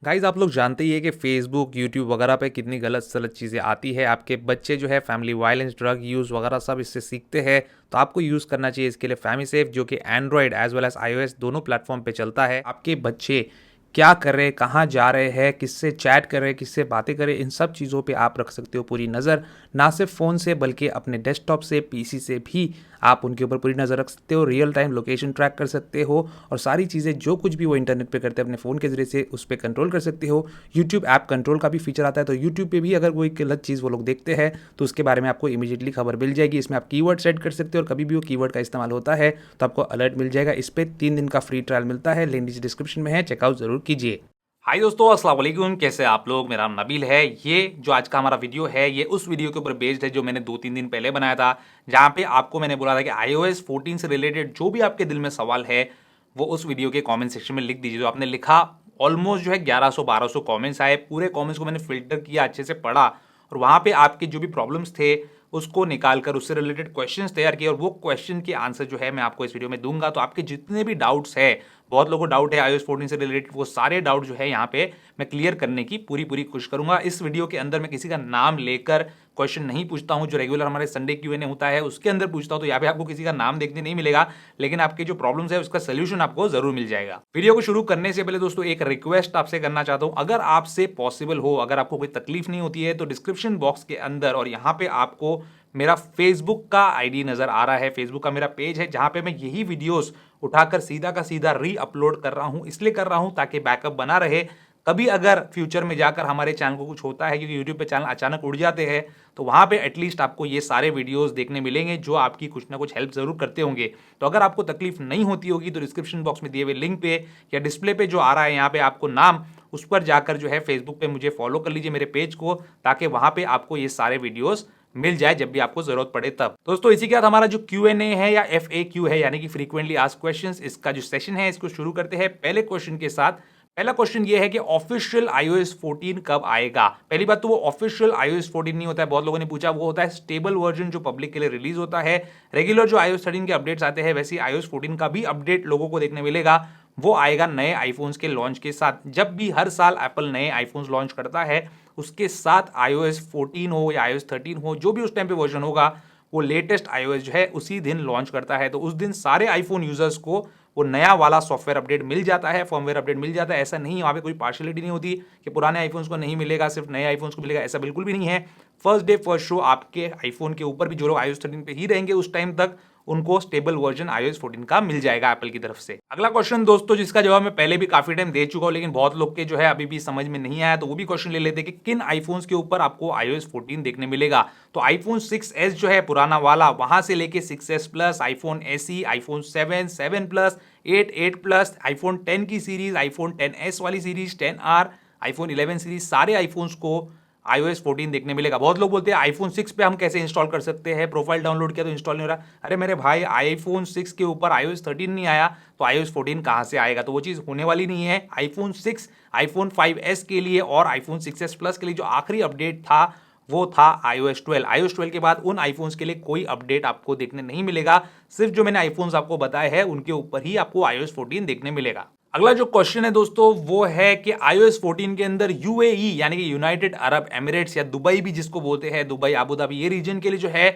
Guys आप लोग जानते ही है कि फेसबुक यूट्यूब वगैरह पे कितनी गलत सलत चीज़ें आती है। आपके बच्चे जो है फैमिली वायलेंस ड्रग यूज़ वगैरह सब इससे सीखते हैं। तो आपको यूज़ करना चाहिए इसके लिए फैमिली सेफ, जो कि Android as well as iOS दोनों प्लेटफॉर्म पे चलता है। आपके बच्चे क्या कर रहे हैं, कहाँ जा रहे हैं, किससे चैट कर रहे हैं, किससे बातें कर रहे हैं, इन सब चीज़ों पे आप रख सकते हो पूरी नज़र। ना सिर्फ फ़ोन से बल्कि अपने डेस्कटॉप से, पीसी से भी आप उनके ऊपर पूरी नज़र रख सकते हो। रियल टाइम लोकेशन ट्रैक कर सकते हो और सारी चीज़ें जो कुछ भी वो इंटरनेट पे करते हैं अपने फ़ोन के ज़रिए से उस पर कंट्रोल कर सकते हो। यूट्यूब ऐप कंट्रोल का भी फीचर आता है, तो यूट्यूब पे भी अगर कोई गलत चीज़ वो लोग देखते हैं तो उसके बारे में आपको इमीडिएटली खबर मिल जाएगी। इसमें आप कीवर्ड सेट कर सकते हो और कभी भी वो कीवर्ड का इस्तेमाल होता है तो आपको अलर्ट मिल जाएगा। इस पर 3 दिन का फ्री ट्रायल मिलता है, लिंक नीचे डिस्क्रिप्शन में है, चेकआउट ज़रूर कीजिए। हाय दोस्तों, अस्सलाम वालेकुम। कैसे आप लोग? मेरा नाम नबील है। ये जो आज का हमारा वीडियो है ये उस वीडियो के ऊपर बेस्ड है जो मैंने 2-3 दिन पहले बनाया था, जहाँ पे आपको मैंने बोला था कि iOS 14 से रिलेटेड जो भी आपके दिल में सवाल है वो उस वीडियो के कमेंट सेक्शन में लिख दीजिए। तो आपने लिखा, ऑलमोस्ट जो है 1100-1200 कमेंट्स आए। पूरे कमेंट्स को मैंने फिल्टर किया, अच्छे से पढ़ा और वहाँ पे आपके जो भी प्रॉब्लम्स थे उसको निकाल कर उससे रिलेटेड क्वेश्चंस तैयार किए और वो क्वेश्चन के आंसर जो है मैं आपको इस वीडियो में दूंगा। तो आपके जितने भी डाउट्स है, बहुत लोगों को डाउट है iOS 14 से रिलेटेड, वो सारे डाउट जो है यहाँ पे मैं क्लियर करने की पूरी कोशिश करूंगा। इस वीडियो के अंदर मैं किसी का नाम लेकर क्वेश्चन नहीं पूछता हूं, जो रेगुलर हमारे संडे Q&A होता है उसके अंदर पूछता हूं। तो यहाँ पे आपको किसी का नाम देखने नहीं मिलेगा, लेकिन आपके जो प्रॉब्लम्स है उसका सोल्यूशन आपको जरूर मिल जाएगा। वीडियो को शुरू करने से पहले दोस्तों एक रिक्वेस्ट आपसे करना चाहता हूं, अगर आपसे पॉसिबल हो, अगर आपको कोई तकलीफ नहीं होती है तो डिस्क्रिप्शन बॉक्स के अंदर और यहाँ पे आपको मेरा फेसबुक का आईडी नजर आ रहा है, फेसबुक का मेरा पेज है जहां पे मैं यही वीडियोस उठाकर सीधा का सीधा री अपलोड कर रहा हूं। इसलिए कर रहा हूं ताकि बैकअप बना रहे। कभी अगर फ्यूचर में जाकर हमारे चैनल को कुछ होता है, क्योंकि यूट्यूब पे चैनल अचानक उड़ जाते हैं, तो वहां पे एटलीस्ट आपको ये सारे वीडियोस देखने मिलेंगे जो आपकी कुछ ना कुछ हेल्प जरूर करते होंगे। तो अगर आपको तकलीफ नहीं होती होगी तो डिस्क्रिप्शन बॉक्स में दिए हुए लिंक पे या डिस्प्ले पे जो आ रहा है यहाँ पे आपको नाम, उस पर जाकर जो है फेसबुक पे मुझे फॉलो कर लीजिए, मेरे पेज को, ताकि वहां पे आपको ये सारे वीडियोस मिल जाए जब भी आपको जरूरत पड़े तब। दोस्तों इसी के साथ हमारा जो Q&A है या FAQ है, यानी कि फ्रीक्वेंटली आस्क्ड क्वेश्चंस, इसका जो सेशन है इसको शुरू करते हैं पहले क्वेश्चन के साथ। पहला क्वेश्चन ये है कि ऑफिशियल iOS 14 कब आएगा। पहली बात तो वो ऑफिशियल iOS 14 नहीं होता है, बहुत लोगों ने पूछा, वो होता है स्टेबल वर्जन जो पब्लिक के लिए रिलीज होता है। रेगुलर जो iOS 13 के अपडेट्स आते हैं वैसे iOS 14 का भी अपडेट लोगों को देखने मिलेगा। वो आएगा नए आईफोन्स के लॉन्च के साथ। जब भी हर साल एप्पल नए आईफोन्स लॉन्च करता है उसके साथ iOS 14 हो या iOS 13 हो, जो भी उस टाइम पे वर्जन होगा, वो लेटेस्ट iOS जो है उसी दिन लॉन्च करता है। तो उस दिन सारे आईफोन यूजर्स को वो नया वाला सॉफ्टवेयर अपडेट मिल जाता है, फर्मवेयर अपडेट मिल जाता है। ऐसा नहीं, वहाँ पे कोई पार्शलिटी नहीं होती कि पुराने आईफोन्स को नहीं मिलेगा सिर्फ नए आईफोन्स को मिलेगा, ऐसा बिल्कुल भी नहीं है। फर्स्ट डे फर्स्ट शो आपके आईफोन के ऊपर भी जो लोग iOS 13 पे ही रहेंगे उस टाइम तक उनको स्टेबल वर्जन iOS 14 का मिल जाएगा एप्पल की तरफ से। अगला क्वेश्चन दोस्तों, जिसका जवाब मैं पहले भी काफी टाइम दे चुका हूं, लेकिन बहुत लोग के जो है अभी भी समझ में नहीं आया, तो वो भी क्वेश्चन ले लेते हैं कि किन आईफोन्स के ऊपर आपको iOS 14 देखने मिलेगा। तो आईफोन 6s जो है पुराना वाला, वहां से लेके 6s plus, iPhone SE, iPhone 7, 7 plus, 8, 8 plus, iPhone 10 की सीरीज, आईफोन 10s वाली सीरीज, 10R, आईफोन 11 सीरीज, सारे आईफोन्स को iOS 14 देखने मिलेगा। बहुत लोग बोलते हैं आईफोन 6 पे हम कैसे इंस्टॉल कर सकते हैं, प्रोफाइल डाउनलोड किया तो इंस्टॉल नहीं हो रहा। अरे मेरे भाई, आईफोन 6 के ऊपर iOS 13 नहीं आया तो iOS 14 कहां से आएगा? तो वो चीज होने वाली नहीं है। आईफोन 6, आईफोन 5s के लिए और आईफोन 6s प्लस के लिए जो आखिरी अपडेट था वो था iOS 12। iOS 12 के बाद उन आईफोन्स के लिए कोई अपडेट आपको देखने नहीं मिलेगा। सिर्फ जो मैंने आईफोन्स आपको बताए हैं उनके ऊपर ही आपको iOS 14 देखने मिलेगा। अगला जो क्वेश्चन है दोस्तों वो है कि iOS 14 के अंदर UAE यानी कि यूनाइटेड अरब एमिरेट्स या दुबई भी जिसको बोलते हैं, दुबई, अबू धाबी, ये रीजन के लिए जो है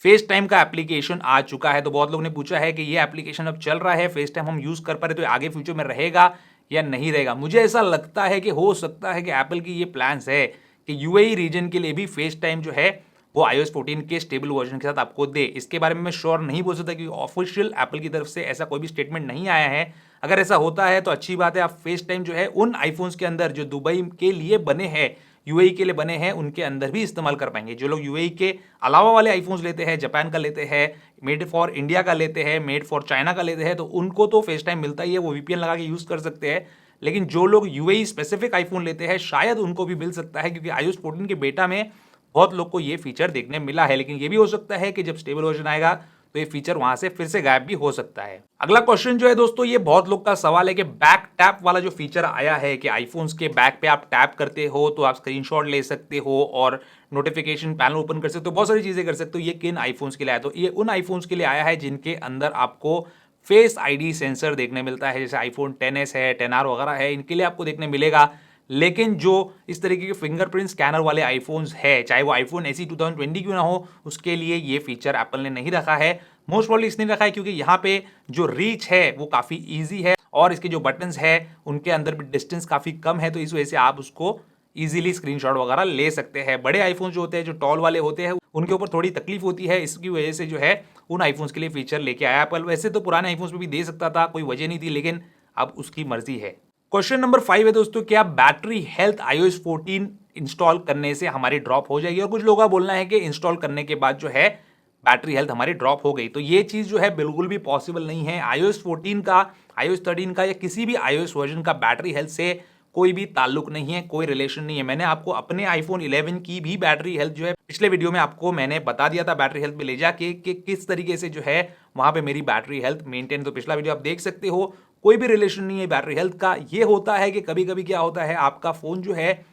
फेस टाइम का एप्लीकेशन आ चुका है। तो बहुत लोगों ने पूछा है कि ये एप्लीकेशन अब चल रहा है, फेस टाइम हम यूज कर पा रहे, तो आगे फ्यूचर में रहेगा या नहीं रहेगा। मुझे ऐसा लगता है कि हो सकता है कि एप्पल की ये प्लान्स है कि UAE रीजन के लिए भी फेस टाइम जो है वो iOS 14 के स्टेबल वर्जन के साथ आपको दे। इसके बारे में मैं श्योर नहीं बोल सकता क्योंकि ऑफिशियल एप्पल की तरफ से ऐसा कोई भी स्टेटमेंट नहीं आया है। अगर ऐसा होता है तो अच्छी बात है, आप फेस टाइम जो है उन आईफोन्स के अंदर जो दुबई के लिए बने हैं, UAE के लिए बने हैं, उनके अंदर भी इस्तेमाल कर पाएंगे। जो लोग UAE के अलावा वाले आईफोन्स लेते हैं, जापान का लेते हैं, मेड फॉर इंडिया का लेते हैं, मेड फॉर चाइना का लेते हैं, तो उनको तो फेस टाइम मिलता ही है, वो VPN लगा के यूज कर सकते हैं। लेकिन जो लोग UAE स्पेसिफिक आईफोन लेते हैं शायद उनको भी मिल सकता है, क्योंकि iOS 14 के बेटा में बहुत लोग को ये फीचर देखने मिला है। लेकिन ये भी हो सकता है कि जब स्टेबल वर्जन आएगा तो ये फीचर वहां से फिर से गायब भी हो सकता है। अगला क्वेश्चन जो है दोस्तों, ये बहुत लोग का सवाल है कि बैक टैप वाला जो फीचर आया है कि आईफोन्स के बैक पे आप टैप करते हो तो आप स्क्रीनशॉट ले सकते हो और नोटिफिकेशन पैनल ओपन कर सकते हो, बहुत सारी चीजें कर सकते हो। ये किन आईफोन्स के लिए आया? तो ये उन आईफोन्स के लिए आया है जिनके अंदर आपको फेस ID सेंसर देखने मिलता है, जैसे आईफोन 10s है, 10R वगैरह है, इनके लिए आपको देखने मिलेगा। लेकिन जो इस तरीके के फिंगरप्रिंट स्कैनर वाले आईफोन्स है, चाहे वो आईफोन एसई 2020 क्यों ना हो, उसके लिए ये फीचर एप्पल ने नहीं रखा है। मोस्ट प्रॉब्ली इसने रखा है क्योंकि यहाँ पे जो रीच है वो काफ़ी ईजी है और इसके जो बटन्स है उनके अंदर भी डिस्टेंस काफ़ी कम है, तो इस वजह से आप उसको इजीली स्क्रीनशॉट वगैरह ले सकते हैं। बड़े आईफोन जो होते हैं, जो टॉल वाले होते हैं, उनके ऊपर थोड़ी तकलीफ होती है, इसकी वजह से जो है उन आईफोन्स के लिए फीचर लेके आया एप्पल। वैसे तो पुराने आईफोन्स में भी दे सकता था, कोई वजह नहीं थी, लेकिन अब उसकी मर्जी है। क्वेश्चन नंबर 5 है दोस्तों, क्या बैटरी हेल्थ iOS 14 इंस्टॉल करने से हमारी ड्रॉप हो जाएगी? और कुछ लोगों का बोलना है कि इंस्टॉल करने के बाद जो है बैटरी हेल्थ हमारी ड्रॉप हो गई। तो ये चीज जो है बिल्कुल भी पॉसिबल नहीं है। iOS 14 का, iOS 13 का या किसी भी iOS वर्जन का बैटरी हेल्थ से कोई भी ताल्लुक नहीं है, कोई रिलेशन नहीं है। मैंने आपको अपने आईफोन 11 की भी बैटरी हेल्थ जो है पिछले वीडियो में आपको मैंने बता दिया था, बैटरी हेल्थ पे ले जाके कि किस तरीके से जो है वहां पे मेरी बैटरी हेल्थ मेंटेन, तो पिछला वीडियो आप देख सकते हो। कोई भी रिलेशन नहीं है बैटरी हेल्थ का। ये होता है कि कभी कभी क्या होता है, आपका फोन जो है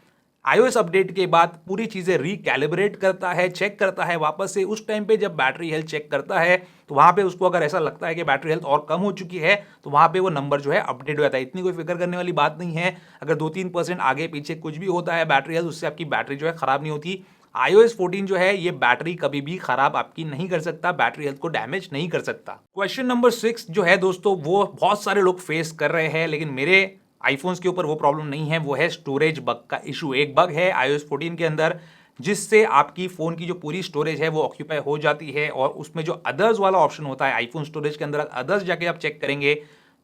iOS अपडेट के बाद पूरी चीजें रिकैलिब्रेट करता है, चेक करता है वापस से। उस टाइम पे जब बैटरी हेल्थ चेक करता है तो वहां पे उसको अगर ऐसा लगता है कि बैटरी हेल्थ और कम हो चुकी है तो वहां पे वो नंबर जो है अपडेट हो जाता है। इतनी कोई फिक्र करने वाली बात नहीं है। अगर 2-3% आगे पीछे कुछ भी होता है बैटरी हेल्थ, उससे आपकी बैटरी जो है खराब नहीं होती। iOS 14 जो है ये बैटरी कभी भी खराब आपकी नहीं कर सकता, बैटरी हेल्थ को डैमेज नहीं कर सकता। क्वेश्चन नंबर 6 जो है दोस्तों, वो बहुत सारे लोग फेस कर रहे हैं, लेकिन मेरे आईफोन्स के ऊपर वो प्रॉब्लम नहीं है। वो है स्टोरेज बग का इशू। एक बग है iOS 14 के अंदर जिससे आपकी फोन की जो पूरी स्टोरेज है वो ऑक्यूपाई हो जाती है, और उसमें जो अदर्स वाला ऑप्शन होता है आईफोन स्टोरेज के अंदर, अदर्स जाके आप चेक करेंगे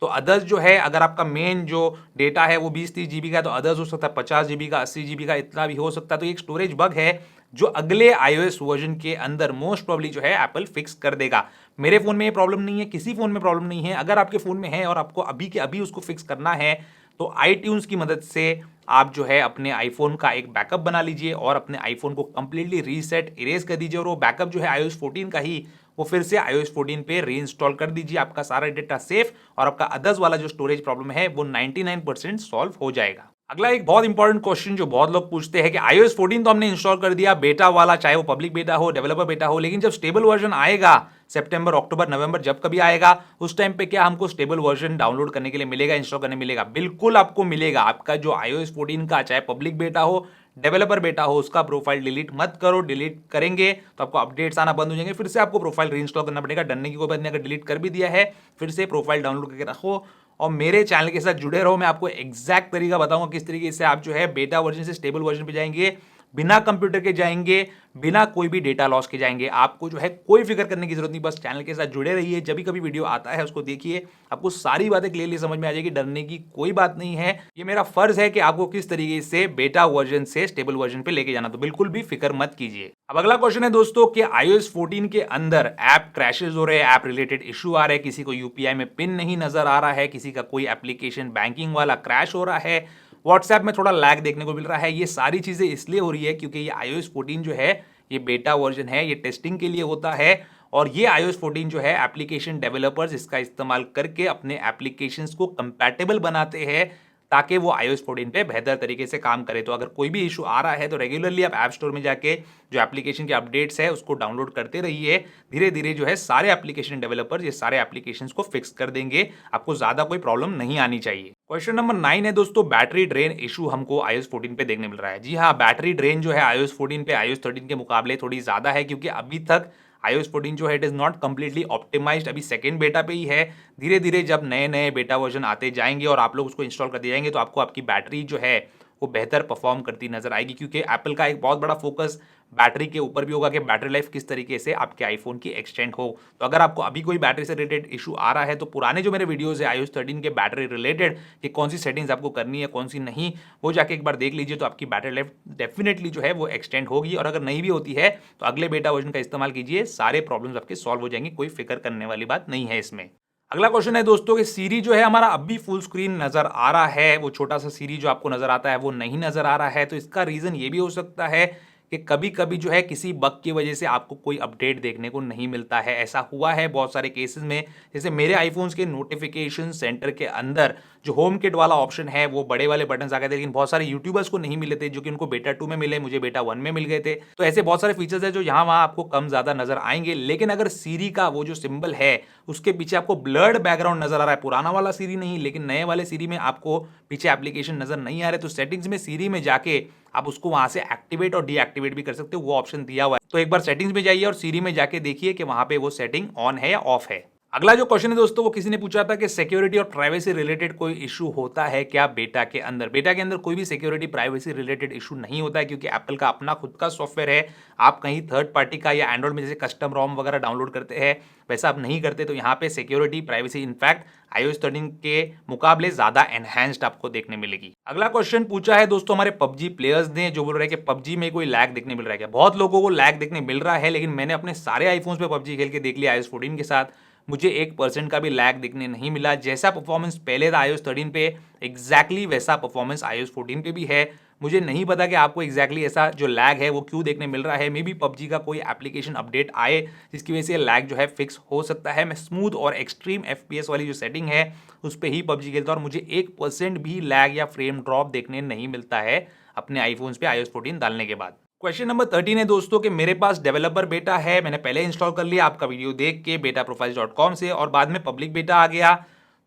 तो अदर्स जो है, अगर आपका मेन जो डेटा है वो 20-30 जीबी का है तो अदर्स हो सकता है 50 जीबी का, 80 जीबी का, इतना भी हो सकता है। तो एक स्टोरेज बग है जो अगले iOS वर्जन के अंदर मोस्ट प्रोबब्ली जो है एप्पल फिक्स कर देगा। मेरे फोन में ये प्रॉब्लम नहीं है, किसी फोन में प्रॉब्लम नहीं है। अगर आपके फोन में है और आपको अभी के अभी उसको फिक्स करना है तो iTunes की मदद से आप जो है अपने आईफोन का एक बैकअप बना लीजिए और अपने आईफोन को कंप्लीटली रीसेट, इरेज कर दीजिए, और वो बैकअप जो है iOS 14 का ही वो फिर से iOS 14 पे रीइंस्टॉल कर दीजिए। आपका सारा डेटा सेफ और आपका अदर्स वाला जो स्टोरेज प्रॉब्लम है वो 99% सॉल्व हो जाएगा। अगला एक बहुत इंपॉर्टेंट क्वेश्चन जो बहुत लोग पूछते हैं कि iOS 14 तो हमने इंस्टॉल कर दिया बेटा वाला, चाहे वो पब्लिक बेटा हो, डेवलपर बेटा हो, लेकिन जब स्टेबल वर्जन आएगा सितंबर, अक्टूबर, नवंबर, जब कभी आएगा उस टाइम पे क्या हमको स्टेबल वर्जन डाउनलोड करने के लिए मिलेगा, इंस्टॉल करने मिलेगा? बिल्कुल आपको मिलेगा। आपका जो iOS 14 का चाहे पब्लिक बेटा हो, डेवलपर बेटा हो, उसका प्रोफाइल डिलीट मत करो। डिलीट करेंगे तो आपको अपडेट्स आना बंद हो जाएंगे, फिर से आपको प्रोफाइल रीइंस्टॉल करना पड़ेगा। डरने की कोई बात नहीं, अगर डिलीट कर भी दिया है फिर से प्रोफाइल डाउनलोड करके रखो और मेरे चैनल के साथ जुड़े रहो। मैं आपको एग्जैक्ट तरीका बताऊंगा किस तरीके से आप जो है बेटा वर्जन से स्टेबल वर्जन पे जाएंगे, बिना कंप्यूटर के जाएंगे, बिना कोई भी डेटा लॉस के जाएंगे। आपको जो है कोई फिक्र करने की जरूरत नहीं, बस चैनल के साथ जुड़े रहिए। जब भी कभी वीडियो आता है उसको देखिए, आपको सारी बातें क्लियरली समझ में आ जाएगी। डरने की कोई बात नहीं है। ये मेरा फर्ज है कि आपको किस तरीके से बेटा वर्जन से स्टेबल वर्जन पे लेके जाना, तो बिल्कुल भी फिक्र मत कीजिए। अब अगला क्वेश्चन है दोस्तों कि iOS 14 के अंदर ऐप क्रैशेस हो रहे हैं, ऐप रिलेटेड इशू आ रहे हैं, किसी को यूपीआई में पिन नहीं नजर आ रहा है, किसी का कोई एप्लीकेशन बैंकिंग वाला क्रैश हो रहा है, व्हाट्सएप में थोड़ा लैग देखने को मिल रहा है। ये सारी चीजें इसलिए हो रही है क्योंकि ये iOS 14 जो है ये बेटा वर्जन है, ये टेस्टिंग के लिए होता है। और ये iOS 14 जो है एप्लीकेशन डेवलपर्स इसका इस्तेमाल करके अपने एप्लीकेशंस को कंपैटिबल बनाते हैं ताकि वो iOS 14 पे बेहतर तरीके से काम करे। तो अगर कोई भी इशू आ रहा है तो रेगुलरली आप ऐप स्टोर में जाके जो एप्लीकेशन के अपडेट्स है उसको डाउनलोड करते रहिए। धीरे धीरे जो है सारे एप्लीकेशन डेवलपर्स ये सारे एप्लीकेशंस को फिक्स कर देंगे, आपको ज्यादा कोई प्रॉब्लम नहीं आनी चाहिए। क्वेश्चन नंबर 9 है दोस्तों, बैटरी ड्रेन इशू हमको iOS 14 पे देखने मिल रहा है। जी हाँ, बैटरी ड्रेन जो है iOS 14 पे iOS 13 के मुकाबले थोड़ी ज्यादा है क्योंकि अभी तक iOS 14 जो है it is not completely optimised, अभी सेकंड बेटा पे ही है। धीरे धीरे जब नए नए बेटा वर्जन आते जाएंगे और आप लोग उसको इंस्टॉल करते जाएंगे तो आपको आपकी बैटरी जो है वो बेहतर परफॉर्म करती नजर आएगी, क्योंकि एप्पल का एक बहुत बड़ा फोकस बैटरी के ऊपर भी होगा कि बैटरी लाइफ किस तरीके से आपके आईफोन की एक्सटेंड हो। तो अगर आपको अभी कोई बैटरी से रिलेटेड इशू आ रहा है तो पुराने जो मेरे वीडियोस है iOS 13 के बैटरी रिलेटेड कि कौन सी सेटिंग्स आपको करनी है कौन सी नहीं, वो जाके एक बार देख लीजिए, तो आपकी बैटरी लाइफ डेफिनेटली जो है वो एक्सटेंड होगी। और अगर नहीं भी होती है तो अगले बेटा वर्जन का इस्तेमाल कीजिए, सारे प्रॉब्लम्स आपके सॉल्व हो जाएंगे, कोई फिक्र करने वाली बात नहीं है इसमें। अगला क्वेश्चन है दोस्तों कि सीरी जो है हमारा अब भी फुल स्क्रीन नजर आ रहा है, वो छोटा सा सीरी जो आपको नजर आता है वो नहीं नजर आ रहा है। तो इसका रीजन ये भी हो सकता है कि कभी कभी जो है किसी बग की वजह से आपको कोई अपडेट देखने को नहीं मिलता है। ऐसा हुआ है बहुत सारे केसेस में, जैसे मेरे आईफोन्स के नोटिफिकेशन सेंटर के अंदर जो होम किट वाला ऑप्शन है वो बड़े वाले बटन आ गए थे, लेकिन बहुत सारे यूट्यूबर्स को नहीं मिले थे जो कि उनको बेटा 2 में मिले, मुझे बेटा 1 में मिल गए थे। तो ऐसे बहुत सारे फीचर्स है जो यहाँ वहाँ आपको कम ज्यादा नजर आएंगे। लेकिन अगर सीरी का वो जो सिंबल है उसके पीछे आपको ब्लर्ड बैकग्राउंड नजर आ रहा है, पुराना वाला सीरी नहीं लेकिन नए वाले सीरी में आपको पीछे एप्लीकेशन नजर नहीं आ रहे, तो सेटिंग्स में सीरी में जाके आप उसको वहां से एक्टिवेट और डीएक्टिवेट भी कर सकते हो, वो ऑप्शन दिया हुआ है। तो एक बार सेटिंग्स में जाइए और सीरी में जाके देखिए कि वहां पे वो सेटिंग ऑन है या ऑफ है। अगला जो क्वेश्चन है दोस्तों, वो किसी ने पूछा था कि सिक्योरिटी और प्राइवेसी रिलेटेड कोई इशू होता है क्या बेटा के अंदर। बेटा के अंदर कोई भी सिक्योरिटी प्राइवेसी रिलेटेड इशू नहीं होता है, क्योंकि एप्पल का अपना खुद का सॉफ्टवेयर है। आप कहीं थर्ड पार्टी का या एंड्रॉइड में जैसे कस्टम रोम वगैरह डाउनलोड करते हैं वैसा आप नहीं करते, तो यहाँ पे सिक्योरिटी प्राइवेसी इनफैक्ट iOS 13 के मुकाबले ज्यादा एनहांस्ड आपको देखने मिलेगी। अगला क्वेश्चन पूछा है दोस्तों हमारे पबजी प्लेयर्स ने, जो बोल रहे हैं कि पबजी में कोई लैग देखने मिल रहा है क्या। बहुत लोगों को लैग देखने मिल रहा है, लेकिन मैंने अपने सारे आईफोन्स पे पबजी खेल के देख लिया iOS 14 के साथ, मुझे 1% का भी लैग दिखने नहीं मिला। जैसा परफॉर्मेंस पहले था iOS 13 पे, एग्जैक्टली वैसा परफॉर्मेंस iOS 14 पे भी है। मुझे नहीं पता कि आपको एग्जैक्टली ऐसा जो लैग है वो क्यों देखने मिल रहा है। मे बी पबजी का कोई एप्लीकेशन अपडेट आए जिसकी वजह से लैग जो है फिक्स हो सकता है। मैं स्मूथ और एक्सट्रीम FPS वाली जो सेटिंग है उस पर ही पबजी खेलता हूँ और मुझे 1% भी लैग या फ्रेम ड्रॉप देखने नहीं मिलता है अपने आईफोन्स पे iOS 14 डालने के बाद। क्वेश्चन नंबर 13 है दोस्तों कि मेरे पास डेवलपर बेटा है, मैंने पहले इंस्टॉल कर लिया आपका वीडियो देख के betaprofiles.com से, और बाद में पब्लिक बेटा आ गया,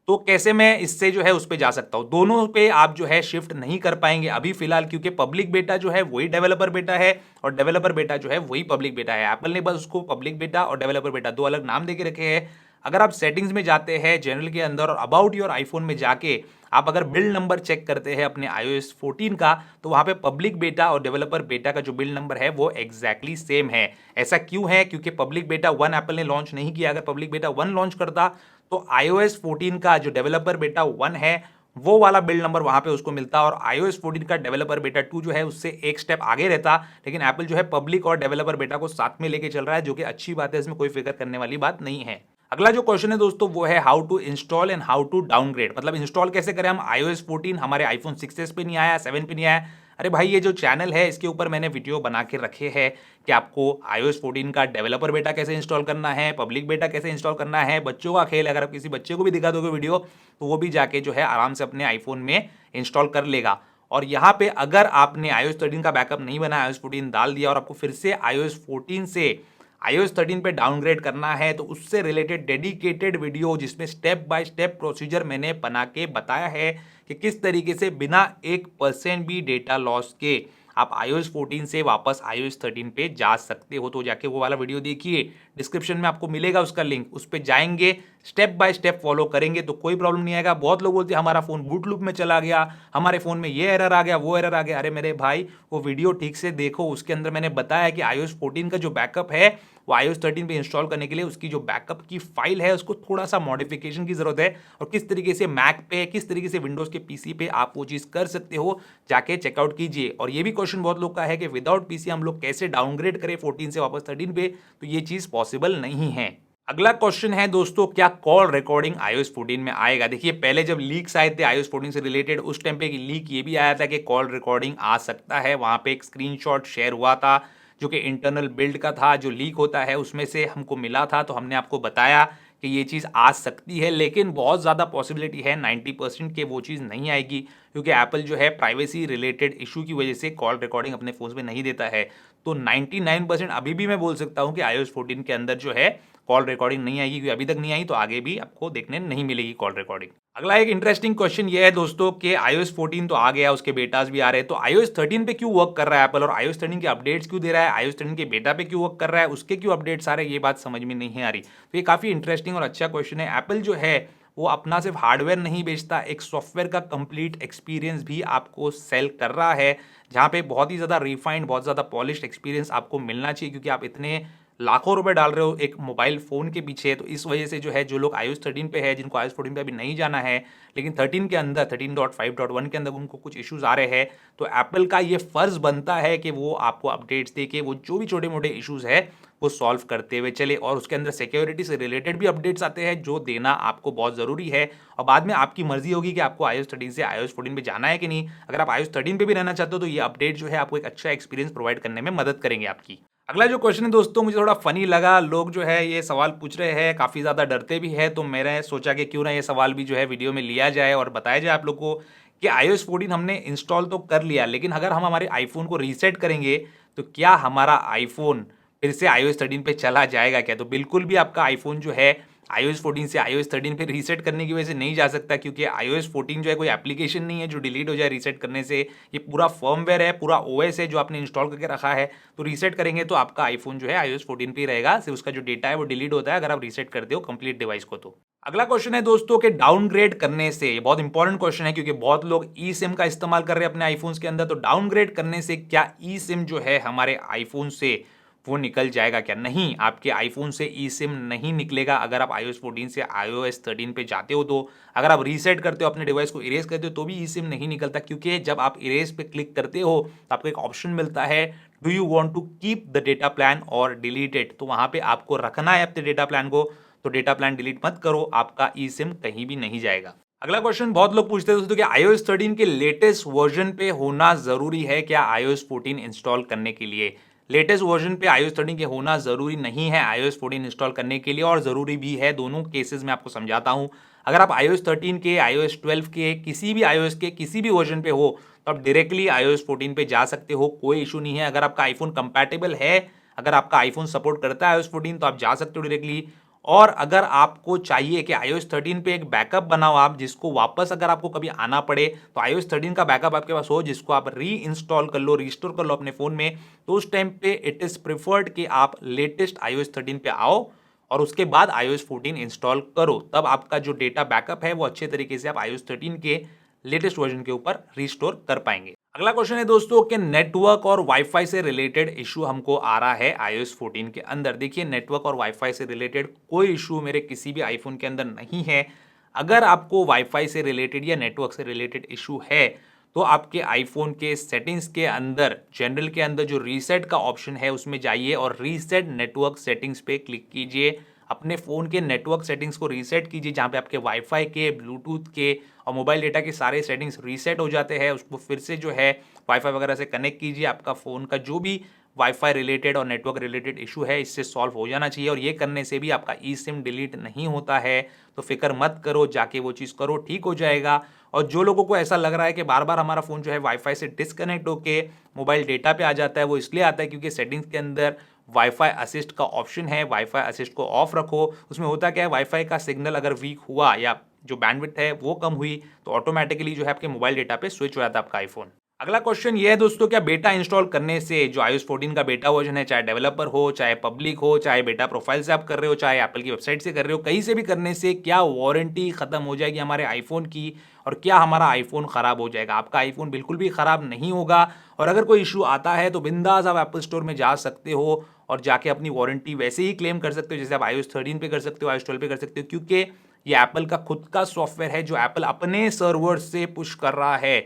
तो कैसे मैं इससे जो है उस पे जा सकता हूं। दोनों पे आप जो है शिफ्ट नहीं कर पाएंगे अभी फिलहाल, क्योंकि पब्लिक बेटा जो है वही डेवलपर बेटा है और डेवलपर बेटा जो है वही पब्लिक बेटा है। एप्पल ने बस उसको पब्लिक बेटा और डेवलपर बेटा दो अलग नाम देके रखे हैं। अगर आप सेटिंग्स में जाते हैं जनरल के अंदर और अबाउट योर आईफोन में जाके आप अगर बिल्ड नंबर चेक करते हैं अपने iOS 14 का, तो वहां पे पब्लिक बेटा और डेवलपर बेटा का जो बिल्ड नंबर है वो एग्जैक्टली सेम है। ऐसा क्यों है? क्योंकि पब्लिक बेटा 1 एप्पल ने लॉन्च नहीं किया। अगर पब्लिक बेटा 1 लॉन्च करता तो iOS 14 का जो डेवलपर बेटा 1 है वो वाला बिल्ड नंबर वहां पे उसको मिलता, और iOS 14 का डेवलपर बेटा 2 जो है उससे एक स्टेप आगे रहता। लेकिन एप्पल जो है पब्लिक और डेवलपर बेटा को साथ में लेके चल रहा है, जो कि अच्छी बात है, इसमें कोई फिक्र करने वाली बात नहीं है। अगला जो क्वेश्चन है दोस्तों वो है how to install and how to downgrade, मतलब इंस्टॉल कैसे करें हम। iOS 14 हमारे आईफोन 6s पे नहीं आया, 7 पे नहीं आया। अरे भाई ये जो चैनल है इसके ऊपर मैंने वीडियो बना के रखे हैं कि आपको iOS 14 का डेवलपर बेटा कैसे इंस्टॉल करना है, पब्लिक बेटा कैसे इंस्टॉल करना है। बच्चों का खेल, अगर आप किसी बच्चे को भी दिखा दोगे वीडियो तो वो भी जाके जो है आराम से अपने आईफोन में इंस्टॉल कर लेगा। और यहाँ पे अगर आपने iOS 13 का बैकअप नहीं बना, iOS 14 डाल दिया और आपको फिर से iOS 14 से iOS 13 पे डाउनग्रेड करना है, तो उससे रिलेटेड डेडिकेटेड वीडियो जिसमें स्टेप बाय स्टेप प्रोसीजर मैंने बना के बताया है कि किस तरीके से बिना 1% भी डेटा लॉस के आप iOS 14 से वापस iOS 13 पे जा सकते हो। तो जाके वो वाला वीडियो देखिए, डिस्क्रिप्शन में आपको मिलेगा उसका लिंक, उस पर जाएंगे, स्टेप बाय स्टेप फॉलो करेंगे तो कोई प्रॉब्लम नहीं आएगा। बहुत लोग बोलते हैं हमारा फोन बूट लूप में चला गया, हमारे फोन में ये एरर आ गया, वो एरर आ गया। अरे मेरे भाई वो वीडियो ठीक से देखो, उसके अंदर मैंने बताया कि iOS 14 का जो बैकअप है वो iOS 13 पे इंस्टॉल करने के लिए उसकी जो बैकअप की फाइल है उसको थोड़ा सा मॉडिफिकेशन की जरूरत है, और किस तरीके से मैक पे, किस तरीके से विंडोज के पीसी पे आप वो चीज कर सकते हो, जाके चेकआउट कीजिए। और ये भी क्वेश्चन बहुत लोग का है कि विदाउट पीसी हम लोग कैसे डाउनग्रेड करें 14 से वापस 13 पे, तो ये चीज पॉसिबल नहीं है। अगला क्वेश्चन है दोस्तों, क्या कॉल रिकॉर्डिंग iOS 14 में आएगा। देखिए पहले जब लीक्स आए थे iOS 14 से रिलेटेड, उस टाइम पे लीक ये भी आया था कि कॉल रिकॉर्डिंग आ सकता है। वहां पे एक स्क्रीनशॉट शेयर हुआ था जो कि इंटरनल बिल्ड का था, जो लीक होता है उसमें से हमको मिला था, तो हमने आपको बताया कि ये चीज़ आ सकती है। लेकिन बहुत ज़्यादा पॉसिबिलिटी है 90% के वो चीज़ नहीं आएगी, क्योंकि एप्पल जो है प्राइवेसी रिलेटेड इशू की वजह से कॉल रिकॉर्डिंग अपने फोन में नहीं देता है। तो 99% अभी भी मैं बोल सकता हूँ कि iOS 14 के अंदर जो है कॉल रिकॉर्डिंग नहीं आएगी, क्योंकि अभी तक नहीं आई तो आगे भी आपको देखने नहीं मिलेगी कॉल रिकॉर्डिंग। अगला एक इंटरेस्टिंग क्वेश्चन ये है दोस्तों कि iOS 14 तो आ गया, उसके बेटास भी आ रहे हैं, तो iOS 13 पे क्यों वर्क कर रहा है एप्पल, और iOS 13 के अपडेट्स क्यों दे रहा है, iOS 13 के बेटा पे क्यों वर्क कर रहा है, उसके क्यों अपडेट्स आ रहे हैं, ये बात समझ में नहीं आ रही। तो ये काफी इंटरेस्टिंग और अच्छा क्वेश्चन है। एप्पल जो है वो अपना सिर्फ हार्डवेयर नहीं बेचता, एक सॉफ्टवेयर का कंप्लीट एक्सपीरियंस भी आपको सेल कर रहा है, जहाँ पे बहुत ही ज़्यादा रिफाइंड, बहुत ज़्यादा पॉलिश्ड एक्सपीरियंस आपको मिलना चाहिए, क्योंकि आप इतने लाखों रुपए डाल रहे हो एक मोबाइल फ़ोन के पीछे। तो इस वजह से जो है जो लोग iOS 13 पे है, जिनको iOS 14 पे अभी नहीं जाना है, लेकिन 13 के अंदर 13.5.1 के अंदर उनको कुछ इश्यूज आ रहे हैं, तो एप्पल का ये फ़र्ज़ बनता है कि वो आपको अपडेट्स दे के वो जो भी छोटे मोटे इश्यूज़ है वो सॉल्व करते हुए चले और उसके अंदर सिक्योरिटी से रिलेटेड भी अपडेट्स आते हैं जो देना आपको बहुत ज़रूरी है। और बाद में आपकी मर्जी होगी कि आपको iOS 13 से iOS 14 पे जाना है कि नहीं। अगर आप iOS 13 पे भी रहना चाहते हो तो ये अपडेट जो है आपको एक अच्छा एक्सपीरियंस प्रोवाइड करने में मदद करेंगे आपकी। अगला जो क्वेश्चन है दोस्तों, मुझे थोड़ा फनी लगा। लोग जो है ये सवाल पूछ रहे हैं, काफ़ी ज़्यादा डरते भी हैं, तो मैंने सोचा कि क्यों ना ये सवाल भी जो है वीडियो में लिया जाए और बताया जाए आप लोग को कि iOS 14 हमने इंस्टॉल तो कर लिया, लेकिन अगर हम हमारे आईफोन को रीसेट करेंगे तो क्या हमारा आईफोन फिर से iOS 13 पे चला जाएगा क्या? तो बिल्कुल भी आपका आईफोन जो है iOS 14 से iOS 13 पे रीसेट करने की वजह से नहीं जा सकता, क्योंकि iOS 14 जो है कोई एप्लीकेशन नहीं है जो डिलीट हो जाए रीसेट करने से। ये पूरा फर्मवेयर है, पूरा ओएस है जो आपने इंस्टॉल करके रखा है। तो रीसेट करेंगे तो आपका आईफोन जो है iOS 14 पे ही रहेगा, सिर्फ उसका जो डेटा है वो डिलीट होता है अगर आप रीसेट करते हो कंप्लीट डिवाइस को। तो अगला क्वेश्चन है दोस्तों कि डाउनग्रेड करने से, ये बहुत इंपॉर्टेंट क्वेश्चन है क्योंकि बहुत लोग ई सिम का इस्तेमाल कर रहे हैं अपने आईफोन्स के अंदर। तो डाउनग्रेड करने से क्या ई सिम जो है हमारे आईफोन से वो निकल जाएगा क्या? नहीं, आपके आईफोन से ई सिम नहीं निकलेगा अगर आप iOS 14 से iOS 13 पे जाते हो। तो अगर आप रीसेट करते हो, अपने डिवाइस को इरेज करते हो, तो भी ई सिम नहीं निकलता, क्योंकि जब आप इरेज पे क्लिक करते हो तो आपको एक ऑप्शन मिलता है, do you want to keep the data plan और डिलीट इट। तो वहां पे आपको रखना है अपने डेटा प्लान को, तो डेटा प्लान डिलीट मत करो, आपका ई सिम कहीं भी नहीं जाएगा। अगला क्वेश्चन बहुत लोग पूछते हैं दोस्तों कि iOS 13 के लेटेस्ट वर्जन पे होना जरूरी है क्या iOS 14 इंस्टॉल करने के लिए? लेटेस्ट वर्जन पे iOS 13 के होना जरूरी नहीं है iOS 14 इंस्टॉल करने के लिए, और जरूरी भी है। दोनों केसेस में आपको समझाता हूं। अगर आप iOS 13 के, iOS 12 के, किसी भी iOS के किसी भी वर्जन पे हो तो आप डायरेक्टली iOS 14 पे जा सकते हो, कोई इशू नहीं है। अगर आपका आईफोन कंपैटिबल है, अगर आपका आईफोन सपोर्ट करता है iOS 14, तो आप जा सकते हो डायरेक्टली। और अगर आपको चाहिए कि iOS 13 पे एक बैकअप बनाओ आप, जिसको वापस अगर आपको कभी आना पड़े तो iOS 13 का बैकअप आपके पास हो, जिसको आप री इंस्टॉल कर लो, रिस्टोर कर लो अपने फोन में, तो उस टाइम पे इट इज प्रिफर्ड कि आप लेटेस्ट iOS 13 पे आओ और उसके बाद iOS 14 इंस्टॉल करो। तब आपका जो डेटा बैकअप है वो अच्छे तरीके से आप iOS 13 के लेटेस्ट वर्जन के ऊपर रिस्टोर कर पाएंगे। अगला क्वेश्चन है दोस्तों कि नेटवर्क और वाईफाई से रिलेटेड इशू हमको आ रहा है iOS 14 के अंदर। देखिए, नेटवर्क और वाईफाई से रिलेटेड कोई इशू मेरे किसी भी आईफोन के अंदर नहीं है। अगर आपको वाईफाई से रिलेटेड या नेटवर्क से रिलेटेड इशू है तो आपके आईफोन के सेटिंग्स के अंदर, जनरल के अंदर जो रीसेट का ऑप्शन है उसमें जाइए और रीसेट नेटवर्क सेटिंग्स पे क्लिक कीजिए। अपने फ़ोन के नेटवर्क सेटिंग्स को रीसेट कीजिए, जहाँ पे आपके वाईफाई के, ब्लूटूथ के और मोबाइल डेटा के सारे सेटिंग्स रीसेट हो जाते हैं। उसको फिर से जो है वाईफाई वगैरह से कनेक्ट कीजिए। आपका फ़ोन का जो भी वाईफाई रिलेटेड और नेटवर्क रिलेटेड इशू है इससे सॉल्व हो जाना चाहिए, और ये करने से भी आपका ई सिम डिलीट नहीं होता है। तो फिक्र मत करो, जाके वो चीज़ करो, ठीक हो जाएगा। और जो लोगों को ऐसा लग रहा है कि बार बार हमारा फ़ोन जो है वाईफाई से डिस्कनेक्ट होके मोबाइल डेटा पे आ जाता है, वो इसलिए आता है क्योंकि सेटिंग्स के अंदर वाईफाई असिस्ट का ऑप्शन है। वाईफाई असिस्ट को ऑफ रखो। उसमें होता क्या है, वाईफाई का सिग्नल अगर वीक हुआ या जो बैंडविड्थ है वो कम हुई तो ऑटोमेटिकली जो है आपके मोबाइल डेटा पे स्विच हो जाता है आपका आईफोन। अगला क्वेश्चन ये है दोस्तों, क्या बेटा इंस्टॉल करने से, जो iOS 14 का बेटा वर्जन है, चाहे डेवलपर हो, चाहे पब्लिक हो, चाहे बेटा प्रोफाइल से आप कर रहे हो, चाहे एप्पल की वेबसाइट से कर रहे हो, कहीं से भी करने से क्या वारंटी खत्म हो जाएगी हमारे आईफोन की, और क्या हमारा आईफोन खराब हो जाएगा? आपका आईफोन बिल्कुल भी खराब नहीं होगा। और अगर कोई इशू आता है तो बिंदास आप एप्पल स्टोर में जा सकते हो और जाके अपनी वारंटी वैसे ही क्लेम कर सकते हो जैसे आप iOS 13 पे कर सकते हो, iOS 12 पे कर सकते हो, क्योंकि ये एप्पल का खुद का सॉफ्टवेयर है जो एप्पल अपने सर्वर से पुश कर रहा है।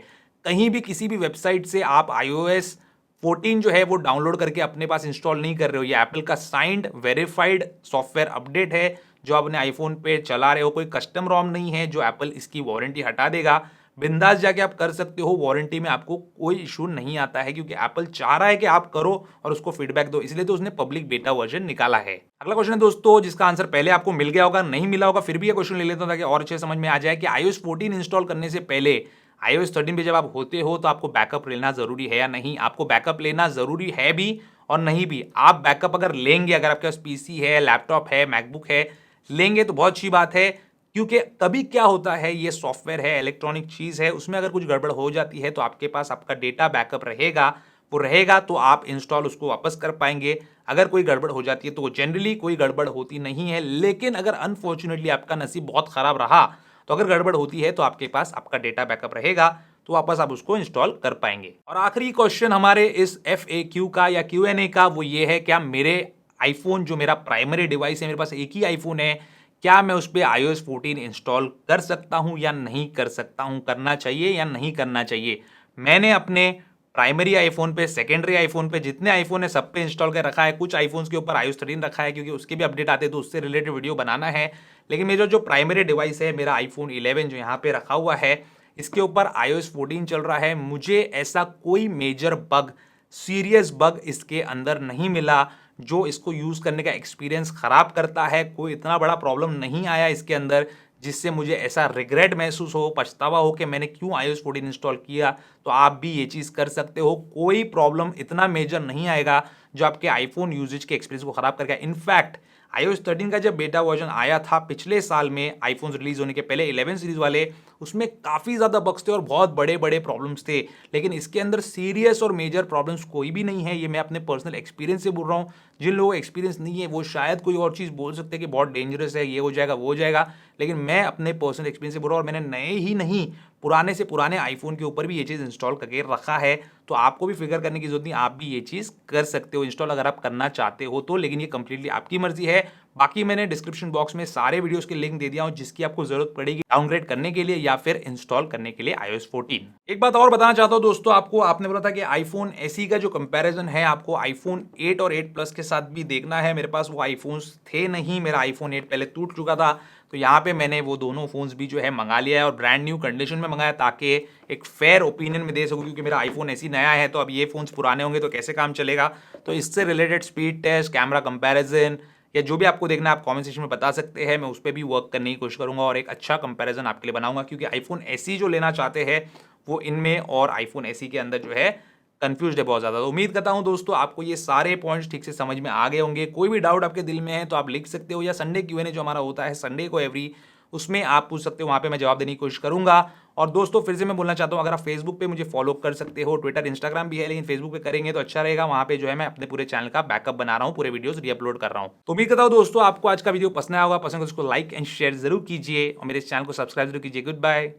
कहीं भी किसी भी वेबसाइट से आप iOS 14 जो है वो डाउनलोड करके अपने पास इंस्टॉल नहीं कर रहे हो। ये एप्पल का साइंड वेरीफाइड सॉफ्टवेयर अपडेट है जो अपने आईफोन पे चला रहे हो। कोई कस्टम रोम नहीं है जो एप्पल इसकी वारंटी हटा देगा। बिंदास जाके आप कर सकते हो, वारंटी में आपको कोई इशू नहीं आता है, क्योंकि एप्पल चाह रहा है कि आप करो और उसको फीडबैक दो, इसलिए तो उसने पब्लिक बेटा वर्जन निकाला है। अगला क्वेश्चन है दोस्तों, जिसका आंसर पहले आपको मिल गया होगा, नहीं मिला होगा, फिर भी ये क्वेश्चन ले लेता हूं ताकि और अच्छे समझ में आ जाए कि iOS 14 इंस्टॉल करने से पहले iOS 13 पे जब आप होते हो तो आपको बैकअप लेना जरूरी है या नहीं? आपको बैकअप लेना जरूरी है भी और नहीं भी। आप बैकअप अगर लेंगे, अगर आपके पास पीसी है, लैपटॉप है, मैकबुक है, लेंगे तो बहुत अच्छी बात है, क्योंकि कभी क्या होता है, ये सॉफ्टवेयर है, इलेक्ट्रॉनिक चीज है, उसमें अगर कुछ गड़बड़ हो जाती है तो आपके पास आपका डेटा बैकअप रहेगा। वो रहेगा तो आप इंस्टॉल उसको वापस कर पाएंगे। अगर कोई गड़बड़ हो जाती है तो जनरली कोई गड़बड़ होती नहीं है, लेकिन अगर अनफॉर्चुनेटली आपका नसीब बहुत खराब रहा तो अगर गड़बड़ होती है तो आपके पास आपका डेटा बैकअप रहेगा, तो वापस आप उसको इंस्टॉल कर पाएंगे। और आखिरी क्वेश्चन हमारे इस FAQ का या Q&A का वो ये है, क्या मेरे आईफोन जो मेरा प्राइमरी डिवाइस है, मेरे पास एक ही आईफोन है, क्या मैं उस पर iOS 14 इंस्टॉल कर सकता हूं या नहीं कर सकता हूं? करना चाहिए या नहीं करना चाहिए? मैंने अपने प्राइमरी आईफोन पे, सेकेंडरी आईफोन पे, जितने आईफोन है सब पे इंस्टॉल कर रखा है। कुछ आईफोन्स के ऊपर iOS 13 रखा है क्योंकि उसके भी अपडेट आते हैं तो उससे रिलेटेड वीडियो बनाना है। लेकिन मेरा जो प्राइमरी डिवाइस है, मेरा आईफोन 11 जो यहाँ पे रखा हुआ है, इसके ऊपर iOS 14 चल रहा है। मुझे ऐसा कोई मेजर बग, सीरियस बग इसके अंदर नहीं मिला जो इसको यूज़ करने का एक्सपीरियंस ख़राब करता है। कोई इतना बड़ा प्रॉब्लम नहीं आया इसके अंदर जिससे मुझे ऐसा रिग्रेट महसूस हो, पछतावा हो कि मैंने क्यों iOS 14 इंस्टॉल किया। तो आप भी ये चीज़ कर सकते हो। कोई प्रॉब्लम इतना मेजर नहीं आएगा जो आपके आईफोन यूजेज के एक्सपीरियंस को ख़राब करेगा। इनफैक्ट iOS 13 का जब बेटा वर्जन आया था पिछले साल में, आईफोन रिलीज होने के पहले 11 सीरीज वाले, उसमें काफ़ी ज़्यादा बग्स थे और बहुत बड़े बड़े प्रॉब्लम्स थे। लेकिन इसके अंदर सीरियस और मेजर प्रॉब्लम्स कोई भी नहीं है। ये मैं अपने पर्सनल एक्सपीरियंस से बोल रहा हूँ। जिन लोगों को एक्सपीरियंस नहीं है वो शायद कोई और चीज़ बोल सकते हैं कि बहुत डेंजरस है, ये हो जाएगा वो हो जाएगा। लेकिन मैं अपने पर्सनल एक्सपीरियंस से बोल रहा हूँ और मैंने नए ही नहीं, पुराने से पुराने आईफोन के ऊपर भी ये चीज़ इंस्टॉल करके रखा है। तो आपको भी फिक्र करने की जरूरत नहीं, आप भी ये चीज़ कर सकते हो इंस्टॉल अगर आप करना चाहते हो तो। लेकिन ये कंप्लीटली आपकी मर्जी है। बाकी मैंने डिस्क्रिप्शन बॉक्स में सारे वीडियोस के लिंक दे दिया हूं जिसकी आपको जरूरत पड़ेगी डाउनग्रेड करने के लिए या फिर इंस्टॉल करने के लिए iOS 14। एक बात और बताना चाहता हूं दोस्तों आपको, आपने बोला था कि आईफोन SE का जो कंपैरिजन है आपको आईफोन 8 और 8 प्लस के साथ भी देखना है। मेरे पास वो आईफोन्स थे नहीं, मेरा आईफोन 8 पहले टूट चुका था। तो यहाँ पे मैंने वो दोनों फोन्स भी जो है मंगा लिया है और ब्रांड न्यू कंडीशन में मंगाया ताकि एक फेयर ओपिनियन में दे सकूँ, क्योंकि मेरा आईफोन SE नया है तो अब ये फोन्स पुराने होंगे तो कैसे काम चलेगा। तो इससे related speed test, camera comparison या जो भी आपको देखना है आप कमेंट सेक्शन में बता सकते हैं। मैं उस पर भी वर्क करने की कोशिश करूंगा और एक अच्छा कंपैरिजन आपके लिए बनाऊंगा, क्योंकि आईफोन SE जो लेना चाहते हैं वो इनमें और आईफोन SE के अंदर जो है कंफ्यूज है बहुत ज़्यादा। तो उम्मीद करता हूं दोस्तों आपको ये सारे पॉइंट्स ठीक से समझ में आ गए होंगे। कोई भी डाउट आपके दिल में है तो आप लिख सकते हो, या संडे Q&A जो हमारा होता है संडे को एवरी, उसमें आप पूछ सकते हो, वहां पे मैं जवाब देने की कोशिश करूंगा। और दोस्तों फिर से मैं बोलना चाहता हूं, अगर आप फेसबुक पे मुझे फॉलो कर सकते हो, ट्विटर इंस्टाग्राम भी है लेकिन फेसबुक पे करेंगे तो अच्छा रहेगा। वहां पे जो है मैं अपने पूरे चैनल का बैकअप बना रहा हूं, पूरे वीडियोस रीअपलोड कर रहा हूं। तो उम्मीद करता हूं दोस्तों आपको आज का वीडियो पसंद आया होगा। पसंद हो तो उसको लाइक एंड शेयर जरूर कीजिए और मेरे चैनल को सब्सक्राइब जरूर कीजिए। Good bye.